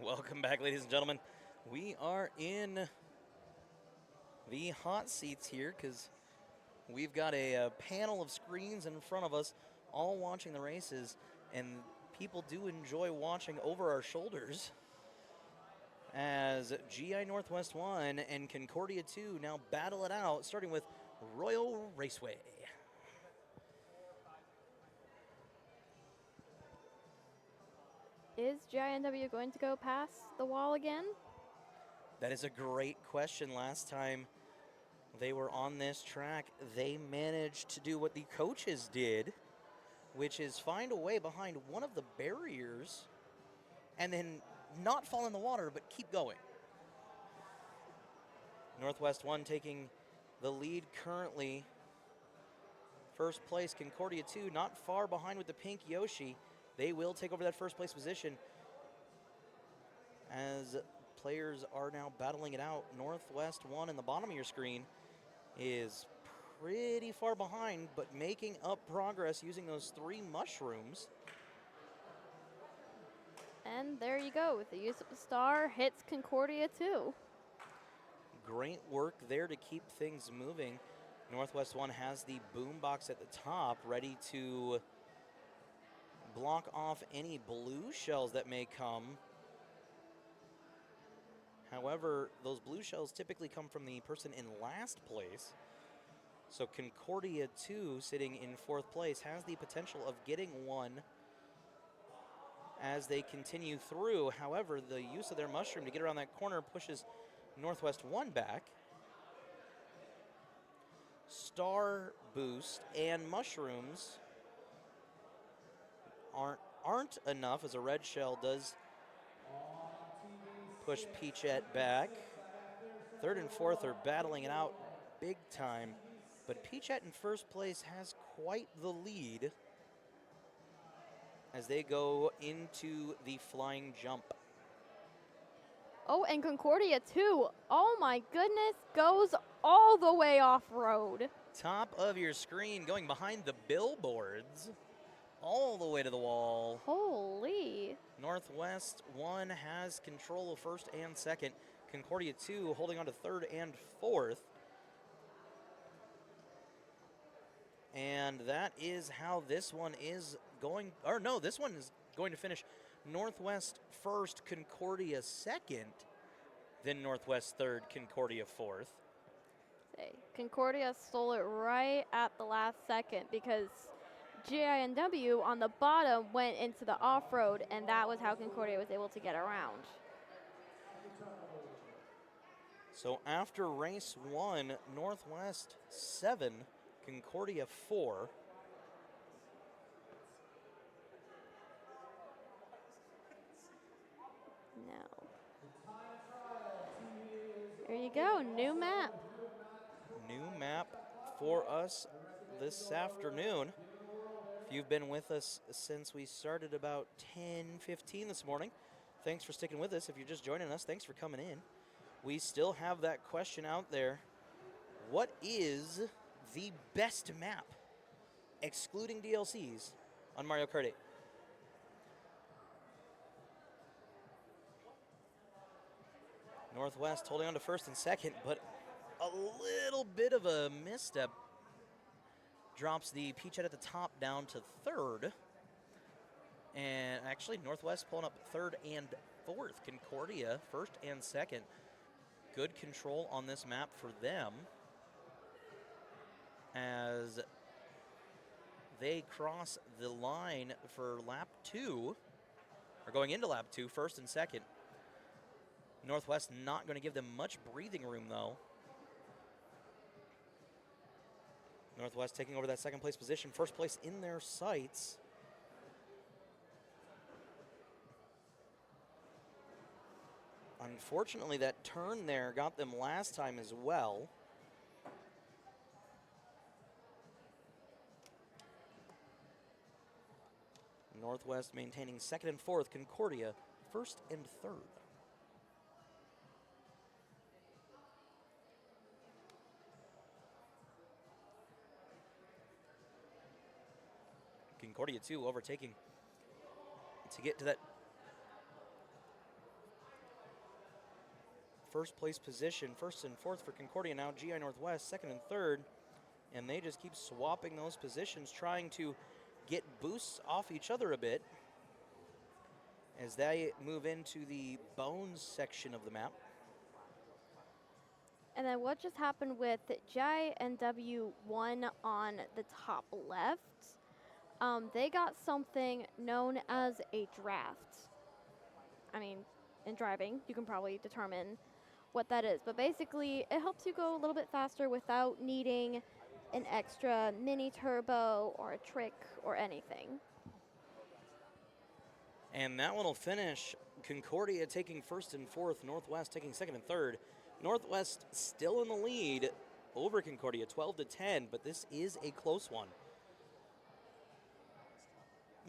Welcome back, ladies and gentlemen. We are in the hot seats here because we've got a panel of screens in front of us, all watching the races, and people do enjoy watching over our shoulders as GI Northwest 1 and Concordia 2 now battle it out, starting with Royal Raceway. Is GINW going to go past the wall again? That is a great question. Last time they were on this track, they managed to do what the coaches did, which is find a way behind one of the barriers and then not fall in the water, but keep going. Northwest 1 taking the lead currently. First place, Concordia 2, not far behind with the pink Yoshi. They will take over that first place position as players are now battling it out. Northwest 1 in the bottom of your screen is pretty far behind, but making up progress using those 3 mushrooms. And there you go, with the use of the star, hits Concordia too. Great work there to keep things moving. Northwest 1 has the boombox at the top ready to block off any blue shells that may come. However, those blue shells typically come from the person in last place. So Concordia 2, sitting in 4th place, has the potential of getting one as they continue through. However, the use of their mushroom to get around that corner pushes Northwest 1 back. Star boost and mushrooms aren't enough, as a red shell does push Peachette back. 3rd and 4th are battling it out big time, but Peachette in 1st place has quite the lead as they go into the flying jump. Oh, and Concordia too. Oh my goodness, goes all the way off-road. Top of your screen, going behind the billboards, all the way to the wall. Holy. Northwest 1 has control of 1st and 2nd. Concordia 2 holding on to 3rd and 4th. And that is how this one is going, or no, this one is going to finish Northwest 1st, Concordia 2nd, then Northwest 3rd, Concordia 4th. Concordia stole it right at the last second because GINW on the bottom went into the off-road, and that was how Concordia was able to get around. So after race 1, Northwest 7, Concordia 4. No. There you go, new map. New map for us this afternoon. If you've been with us since we started about 10:15 this morning, thanks for sticking with us. If you're just joining us, thanks for coming in. We still have that question out there. What is the best map, excluding DLCs, on Mario Kart 8? Northwest holding on to 1st and 2nd, but a little bit of a misstep drops the Peachette at the top down to 3rd. And actually, Northwest pulling up 3rd and 4th. Concordia 1st and 2nd. Good control on this map for them as they cross the line for lap 2, or going into lap 2, 1st and 2nd. Northwest not going to give them much breathing room, though. Northwest taking over that 2nd place position, 1st place in their sights. Unfortunately, that turn there got them last time as well. Northwest maintaining 2nd and 4th, Concordia 1st and 3rd. Concordia 2 overtaking to get to that first place position. First and fourth for Concordia now. GI Northwest, second and third. And they just keep swapping those positions, trying to get boosts off each other a bit as they move into the bones section of the map. And then what just happened with GINW 1 on the top left? They got something known as a draft. I mean, in driving, you can probably determine what that is. But basically, it helps you go a little bit faster without needing an extra mini turbo or a trick or anything. And that one will finish. Concordia taking first and fourth, Northwest taking second and third. Northwest still in the lead over Concordia, 12-10, but this is a close one.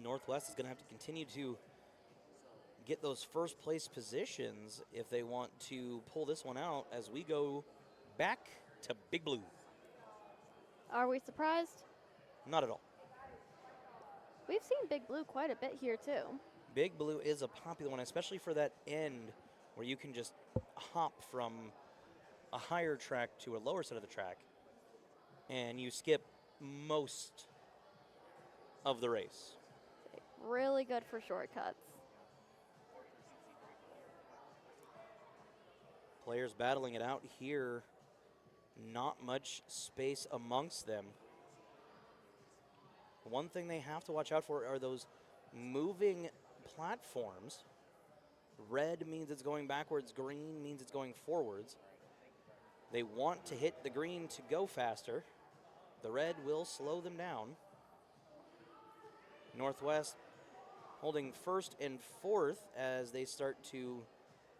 Northwest is going to have to continue to get those first place positions if they want to pull this one out as we go back to Big Blue. Are we surprised? Not at all. We've seen Big Blue quite a bit here too. Big Blue is a popular one, especially for that end where you can just hop from a higher track to a lower side of the track and you skip most of the race. Really good for shortcuts. Players battling it out here. Not much space amongst them. One thing they have to watch out for are those moving platforms. Red means it's going backwards, green means it's going forwards. They want to hit the green to go faster. The red will slow them down. Northwest holding first and fourth as they start to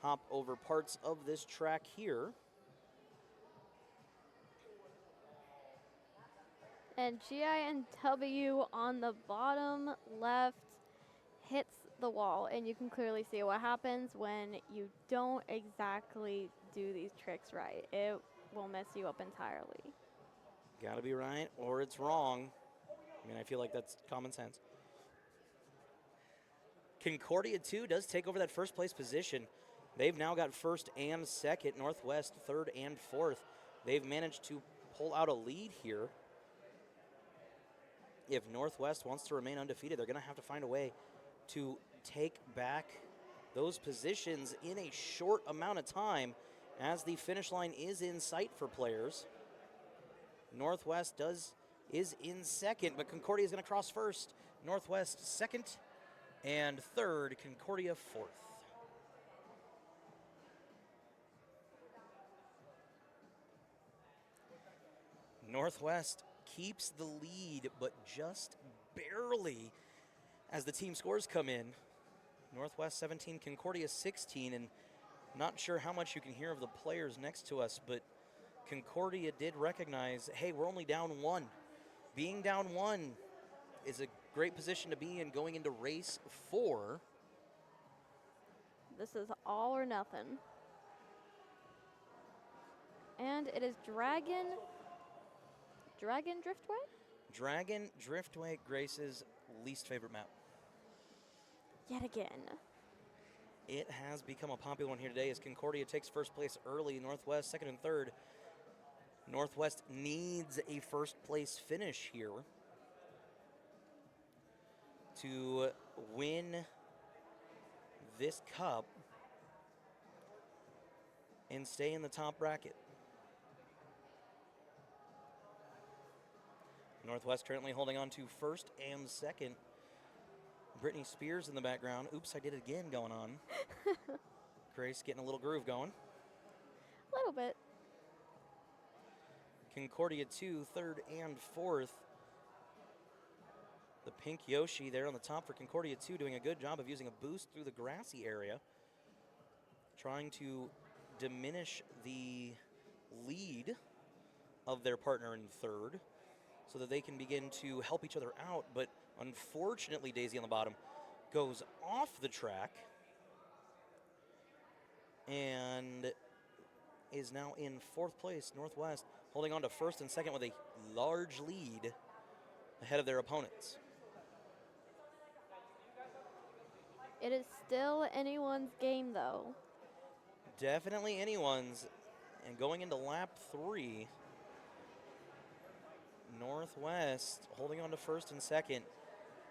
hop over parts of this track here. And GINW on the bottom left hits the wall, and you can clearly see what happens when you don't exactly do these tricks right. It will mess you up entirely. Gotta be right or it's wrong. I mean, I feel like that's common sense. Concordia, too, does take over that first place position. They've now got first and second, Northwest third and fourth. They've managed to pull out a lead here. If Northwest wants to remain undefeated, they're going to have to find a way to take back those positions in a short amount of time as the finish line is in sight for players. Northwest is in second, but Concordia is going to cross first. Northwest second and third, Concordia fourth. Northwest keeps the lead, but just barely as the team scores come in. Northwest 17, Concordia 16, and not sure how much you can hear of the players next to us, but Concordia did recognize, hey, we're only down one. Being down one is a great position to be in going into race 4. This is all or nothing. And it is Dragon Driftway? Dragon Driftway, Grace's least favorite map. Yet again. It has become a popular one here today as Concordia takes first place early, Northwest second and third. Northwest needs a first place finish here to win this cup and stay in the top bracket. Northwest currently holding on to first and second. Britney Spears in the background. Oops, I did it again going on. Grace getting a little groove going. A little bit. Concordia 2, third and fourth. The pink Yoshi there on the top for Concordia 2 doing a good job of using a boost through the grassy area. Trying to diminish the lead of their partner in third so that they can begin to help each other out. But unfortunately, Daisy on the bottom goes off the track and is now in fourth place. Northwest holding on to first and second with a large lead ahead of their opponents. It is still anyone's game, though. Definitely anyone's. And going into lap 3, Northwest holding on to first and second.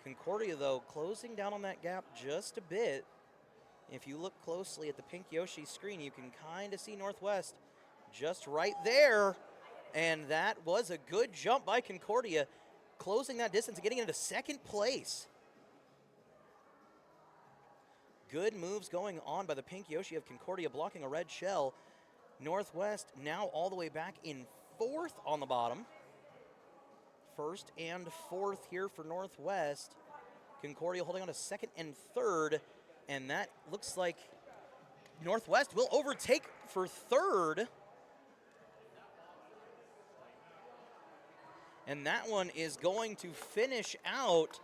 Concordia, though, closing down on that gap just a bit. If you look closely at the pink Yoshi screen, you can kind of see Northwest just right there. And that was a good jump by Concordia, closing that distance and getting into second place. Good moves going on by the pink Yoshi of Concordia, blocking a red shell. Northwest now all the way back in fourth on the bottom. First and fourth here for Northwest. Concordia holding on to second and third. And that looks like Northwest will overtake for third. And that one is going to finish out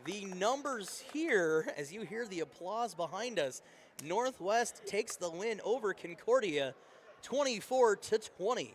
the numbers here as you hear the applause behind us. Northwest takes the win over Concordia 24-20.